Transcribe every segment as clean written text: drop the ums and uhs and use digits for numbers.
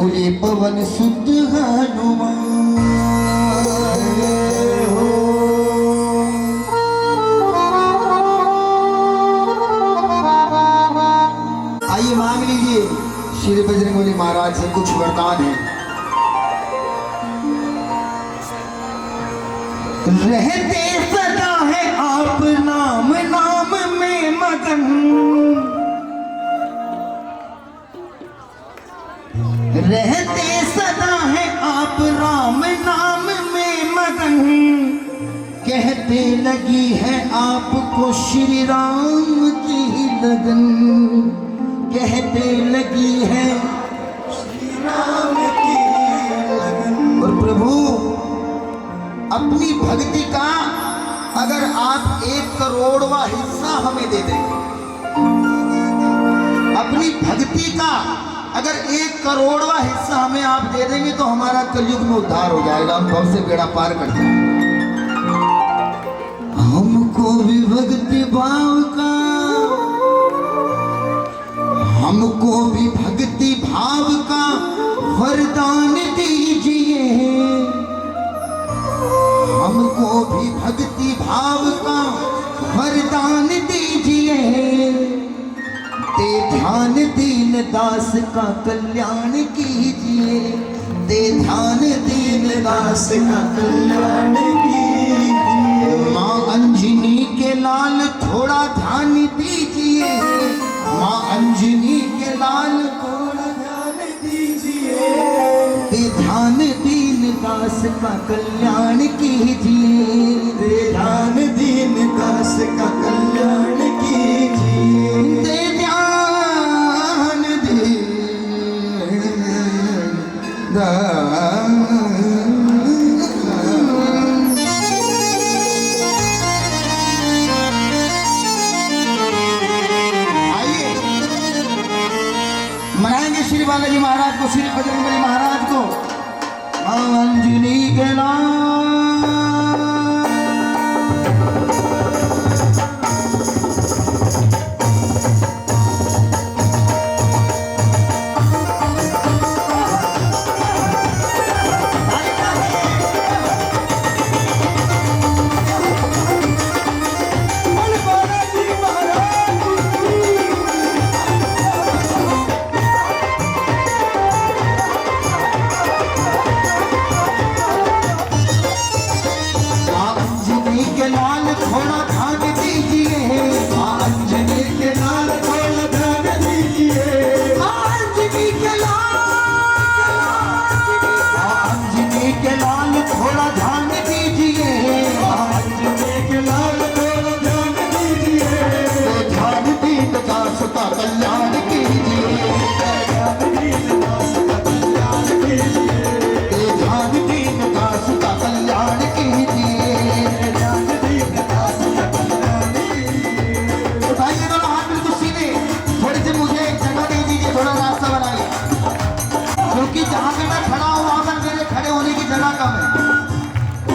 बोले पवन सुत हनुमान। आइए मांग लीजिए श्री बजरंगबली महाराज से कुछ वरदान है। रहते सदा है आप नाम नाम में मगन, रहते सदा है आप राम नाम में मगन, कहते लगी है आपको श्री राम की लगन, कहते लगी है श्री राम की लगन। और प्रभु अपनी भक्ति का अगर आप 1 करोड़वां हिस्सा हमें दे देंगे, अपनी भक्ति का अगर 1 करोड़वां हिस्सा हमें आप दे देंगे तो हमारा कलयुग में उद्धार हो जाएगा, हम भव से बेड़ा पार कर जाएंगे। हमको भी भक्ति भाव का, हमको भी भक्ति भाव का वरदान दीजिए, हमको भी भक्ति भाव का वरदान दीजिए, दे ध्यान दीन दास का कल्याण कीजिए, दे ध्यान दीन दास का कल्याण कीजिए। माँ अंजनी के लाल थोड़ा ध्यान दीजिए, माँ अंजनी के लाल थोड़ा ध्यान दीजिए, दे ध्यान दीन दास का कल्याण कीजिए, दे ध्यान दीन दास का कल्याण कीजिए, दे ध्यान दीन मनाएंगे श्री बालाजी महाराज को, श्री बजरंगबली महाराज को। अंजनी के नाम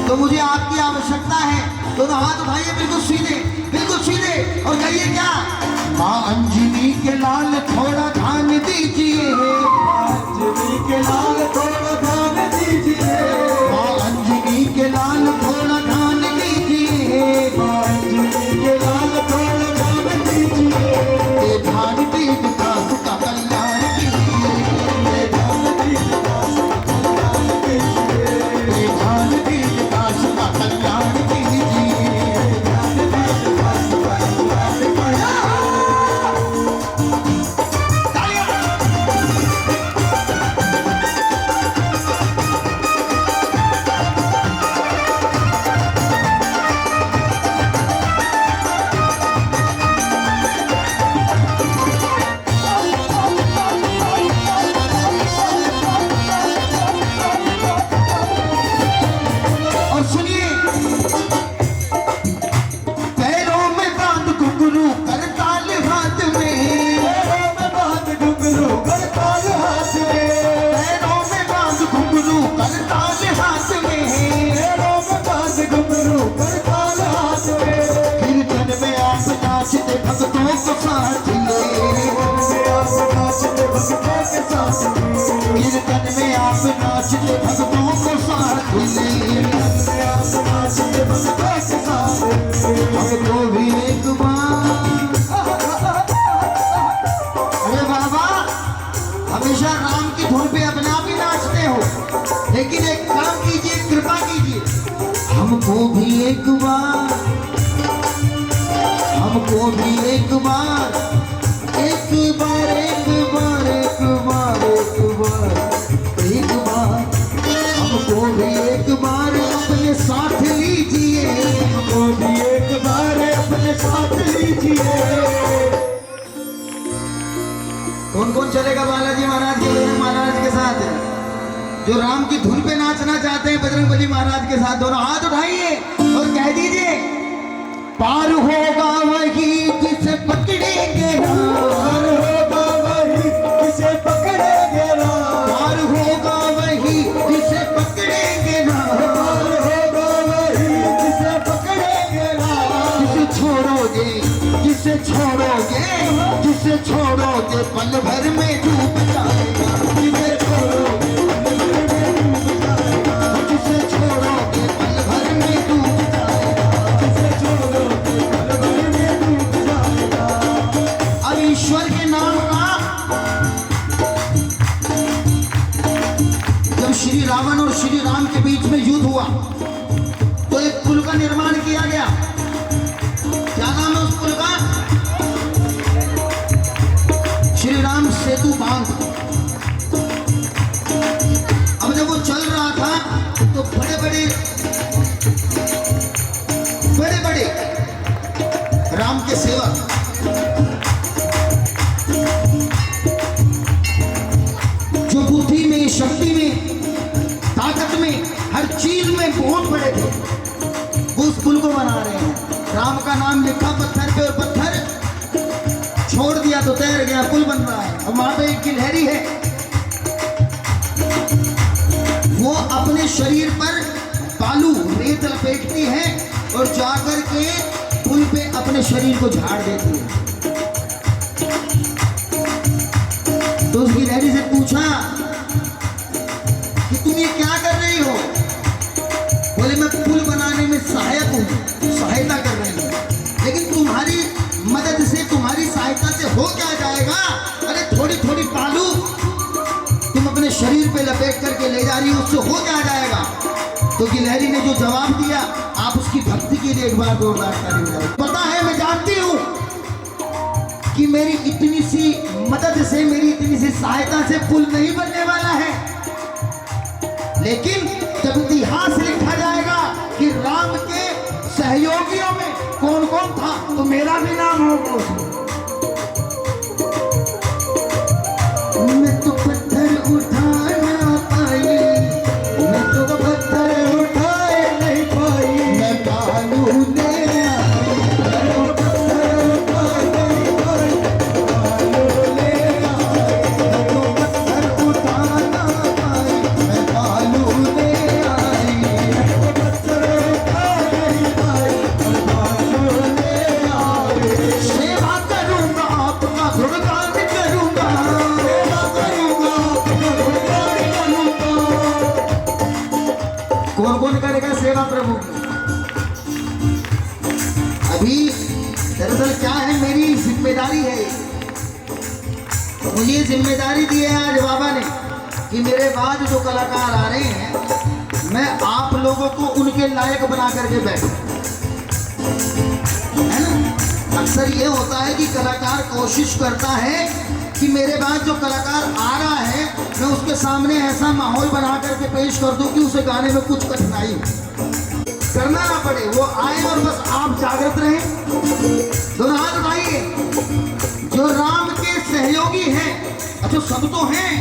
तो मुझे आपकी आवश्यकता है। दोनों हाथ उठाइए बिल्कुल सीधे और कहिए क्या? माँ अंजनी के लाल थोड़ा ध्यान दीजिए, अंजनी के लाल थोड़ा ध्यान दीजिए, माँ अंजनी के लाल थोड़ा ध्यान दीजिए, माँ अंजनी के लाल थोड़ा ध्यान दीजिए, ये ध्यान दीन दास का कल्याण कीजिए, ये ध्यान दीन दास का कल्याण कीजिए, ये ध्यान दीन दास का कल्याण कीजिए, ध्यान दीन दास का कल्याण कीजिए। कीर्तन नाचते भक्तों को साथ ले, नाचते भक्तों के साथ हमको भी एक बार। अरे बाबा, हमेशा राम की धुन पे अपने आप ही नाचते हो, लेकिन एक काम कीजिए, कृपा कीजिए, हमको भी एक बार, हमको भी एक बार, एक बार, एक बार, एक बार, एक बार, एक बार, हमको भी एक बार अपने साथ लीजिए, हमको भी एक बार अपने साथ लीजिए। कौन कौन चलेगा बालाजी महाराज के, बजरंग महाराज के साथ? जो राम की धुन पे नाचना चाहते हैं बजरंगबली महाराज के साथ, दोनों हाथ उठाइए और कह दीजिए, पार होगा वही जिसे पकड़ेंगे राम, पार होगा वही जिसे पकड़ेंगे राम, पार होगा वही जिसे पकड़ेंगे राम, पार होगा वही जिसे पकड़ेंगे राम। जिसे छोड़ोगे, जिसे छोड़ोगे, जिसे छोड़ोगे पल भर में डूब जाएगा, जिसे छोड़ोगे जिसे छोड़ोगे पल भर में डूब जाएगा, जिसे छोड़ोगे पल भर में डूब जाएगा। अब ईश्वर के नाम का, जब श्री रावण और श्री राम के बीच में युद्ध हुआ तो एक पुल का निर्माण किया गया। क्या नाम है उस पुल का? श्री राम सेतु बांध। अब जब वो चल रहा था तो बड़े बड़े राम के सेवक जो बुद्धि में, शक्ति में, ताकत में, हर चीज में बहुत बड़े थे, वो उस पुल को बना रहे हैं। राम का नाम लिखा पत्थर पे और पत्थर छोड़ दिया तो तैर गया, पुल बन रहा है। और वहां पे एक गिलहरी है, वो अपने शरीर पर बालू रेत लपेटती है और जाकर के पुल पे अपने शरीर को झाड़ देती है। तो उस गिलहरी से पूछा कि तुम ये क्या कर रही हो? बोले मैं पुल बनाने में सहायक हूँ, सहायता कर रही हूँ, लेकिन तुम्हारी मदद से, तुम्हारी सहायता से हो क्या जाएगा? अरे थोड़ी थोड़ी बालू तुम अपने शरीर पे लपेट करके ले जा रही हो, उससे हो क्या जाएगा? तो गिलहरी ने जो जवाब दिया, आप उसकी भक्ति के लिए एक बार जोरदार ताली बजाइए। पता है, मैं जानती हूँ कि मेरी इतनी सी मदद से, मेरी इतनी सी सहायता से पुल नहीं बनने वाला है, लेकिन जब इतिहास लिखा जाएगा कि राम के सहयोगियों में कौन कौन था, तो मेरा भी नाम होगा उसमें। मैं तो पत्थर उठा ना पाई, मैं तो पत्थर उठाए नहीं पाई, मैं बालू ले आई, मैं तो पत्थर उठाए नहीं पाई, बालू ले आई, मैं तो पत्थर उठा ना पाई, मैं बालू ले आई, मैं तो पत्थर उठाए नहीं पाई, मैं बालू ले आई। सेवा करूंगा आपका, गुणगान करूंगा, कौन कौन करेगा सेवा प्रभु की? अभी दरअसल क्या है, मेरी जिम्मेदारी है, तो मुझे जिम्मेदारी दी है आज बाबा ने कि मेरे बाद जो कलाकार आ रहे हैं, मैं आप लोगों को उनके लायक बना करके बैठूं, है ना? अक्सर ये होता है कि कलाकार कोशिश करता है कि मेरे बाद जो कलाकार आ रहा है, मैं उसके सामने ऐसा माहौल बना करके पेश कर दूं कि उसे गाने में कुछ कठिनाई करना ना पड़े, वो आए और बस आप जागृत रहें। दोनों हाथ उठाइए। जो राम के सहयोगी हैं, अच्छा सब तो हैं,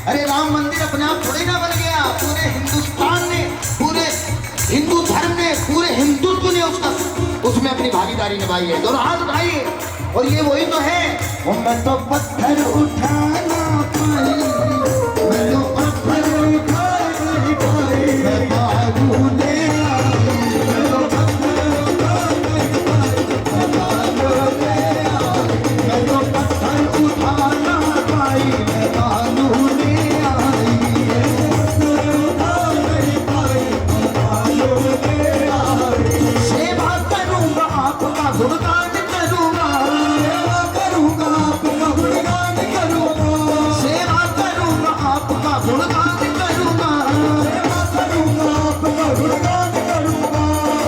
अरे राम मंदिर अपने आप थोड़े ना बन गया, पूरे हिंदुस्तान ने, पूरे हिंदू धर्म ने, पूरे हिंदुत्व ने उसमें अपनी भागीदारी निभाई है। दोनों हाथ उठाइए। और ये वही तो है, मैं तो पत्थर उठा ना पाई, मैं तो पत्थर उठा नहीं पाई, मैं बालू ले आई, मैं तो पत्थर उठा नहीं पाई, मैं बालू ले आई, मैं तो पत्थर उठा ना पाई, मैं बालू ले आई, मैं तो पत्थर गुणगान करूंगा, आपका गुणगान करूंगा,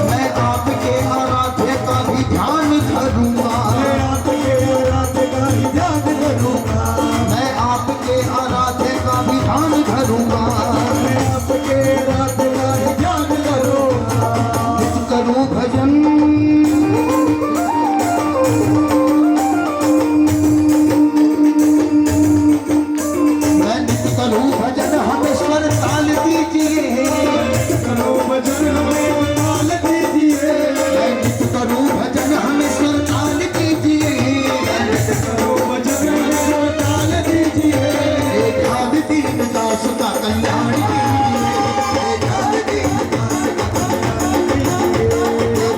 मैं आपके आराध्य का भी ध्यान धरूंगा, मैं आपके आराध्य का ही ध्यान करूंगा, मैं आपके आराध्य का भी ध्यान धरूंगा, मैं आपके आराध्य का ही ध्यान करूंगा, नित करूं भजन, मैं नित करूं भजन, हमें स्वर ताल दीजिए, करो भजन हमें ताल दीजिए, मैं नित करूं भजन, हमें स्वर ताल दीजिए, करो भजन हमें ताल दीजिए, ध्यान दीन दास का कल्याण कीजिए, ध्यान दीन दास का कल्याण कीजिए,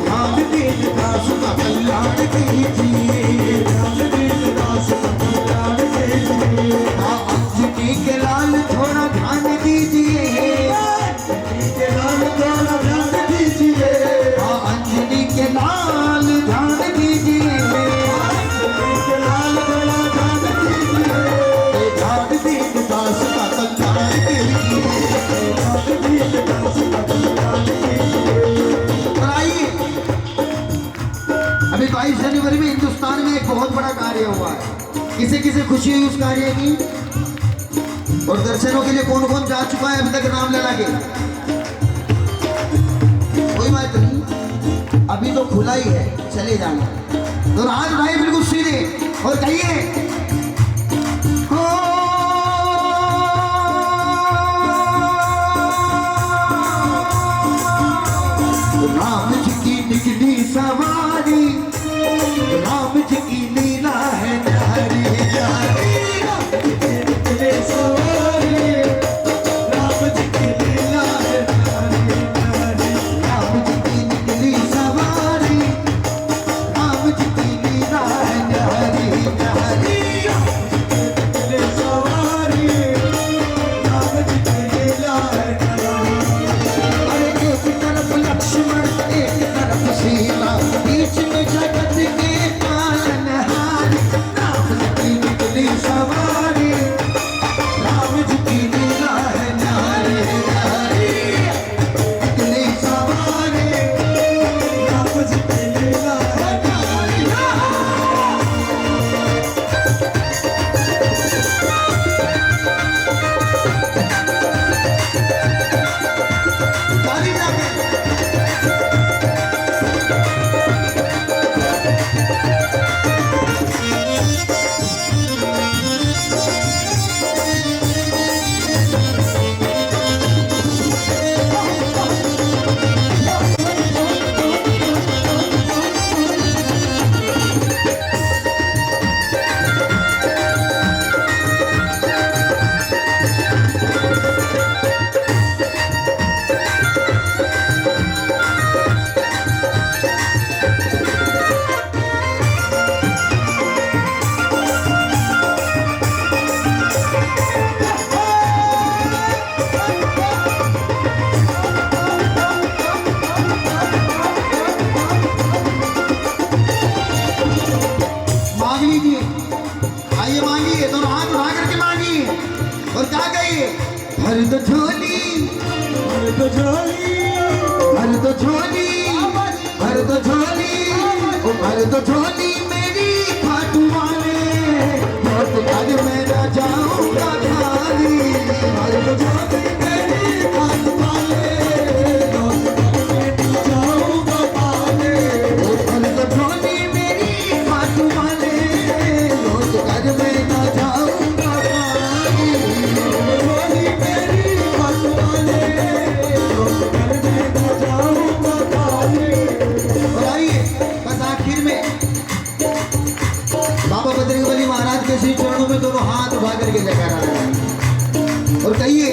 ध्यान दीन दास का कल्याण कीजिए, ध्यान दीन दास का कल्याण कीजिए, माँ अंजनी के लाल थोड़ा ध्यान दीजिए, के लाल थोड़ा ध्यान दीजिए, माँ अंजनी के लाल ध्यान दीजिए, के लाल थोड़ा ध्यान दीजिए, ध्यान दीन दास का कल्याण कीजिए। ध्यान दीन दास का कल्याण कीजिए। और आइए, अभी 22 जनवरी में हिंदुस्तान में एक बहुत बड़ा कार्य हुआ है। किसे किसे खुशी हुई उस कार्य की? और दर्शनों के लिए कौन कौन जा चुका है अभी तक नाम लेना के? कोई बात नहीं, अभी तो खुला ही है, चले जाना। तो हाथ उठाइए बिल्कुल सीधे और कहिए, हो राम जी की निकली सवारी, राम जी की लीला है न्यारी न्यारी। निकले सवारी, राम जी की लीला है न्यारी न्यारी, राम जी की निकली सवारी, राम जी की लीला है न्यारी न्यारी। निकले सवारी, राम जी की लीला है न्यारी। अरे एक तरफ लक्ष्मण, एक तरफ सीता, बीच में जगत के पालनहारी। राम जी की निकली सवारी, राम जी की लीला है न्यारी न्यारी। निकली सवारी, राम जी की लीला है न्यारी। ताली बजा के। मांग लीजिए, आइए मांगिए, दोनों हाथ उठा करके मांगिए और क्या कहिए, भर दो झोली, भर दो झोली, भर दो झोली, भर दो झोली, ओ भर दो झोली मेरी खाटू वाले, बहुत आज मैं न जाऊंगा खाली। भर दो झोली मेरी खाटू वाले, जाऊंगा पाले, ओ भर दो झोली मेरी खाटू वाले, बहुत आज मैं न जाऊंगा खाली। झोली मेरी खाट वाले, घर में न जाऊंगा पाले। और आइए, बस आखिर में बाबा बजरंगबली महाराज के श्री चरणों में दोनों हाथ उठा करके जयकारा लगाएं और कहिए,